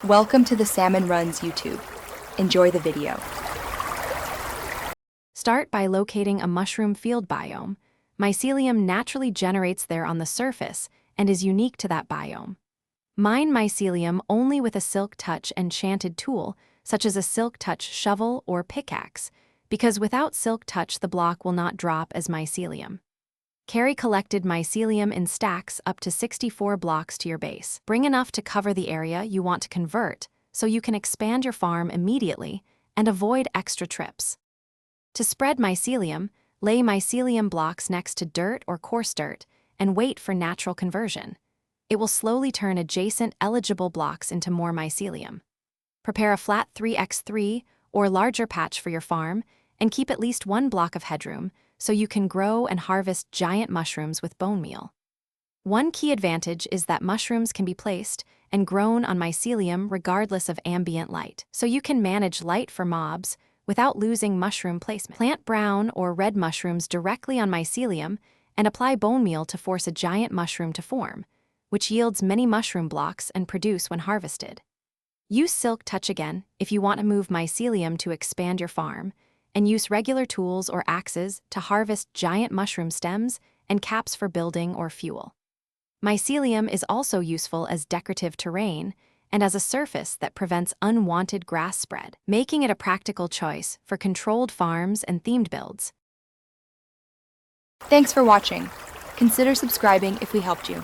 Welcome to the Salmon Runs YouTube. Enjoy the video. Start by locating a mushroom field biome. Mycelium naturally generates there on the surface and is unique to that biome. Mine mycelium only with a Silk Touch enchanted tool, such as a Silk Touch shovel or pickaxe, because without Silk Touch the block will not drop as mycelium. Carry collected mycelium in stacks up to 64 blocks to your base. Bring enough to cover the area you want to convert so you can expand your farm immediately and avoid extra trips. To spread mycelium, lay mycelium blocks next to dirt or coarse dirt and wait for natural conversion. It will slowly turn adjacent eligible blocks into more mycelium. Prepare a flat 3x3 or larger patch for your farm and keep at least one block of headroom so you can grow and harvest giant mushrooms with bone meal. One key advantage is that mushrooms can be placed and grown on mycelium regardless of ambient light, so you can manage light for mobs without losing mushroom placement. Plant brown or red mushrooms directly on mycelium and apply bone meal to force a giant mushroom to form, which yields many mushroom blocks and produce when harvested. Use Silk Touch again if you want to move mycelium to expand your farm, and use regular tools or axes to harvest giant mushroom stems and caps for building or fuel. Mycelium is also useful as decorative terrain and as a surface that prevents unwanted grass spread, making it a practical choice for controlled farms and themed builds. Thanks for watching. Consider subscribing if we helped you.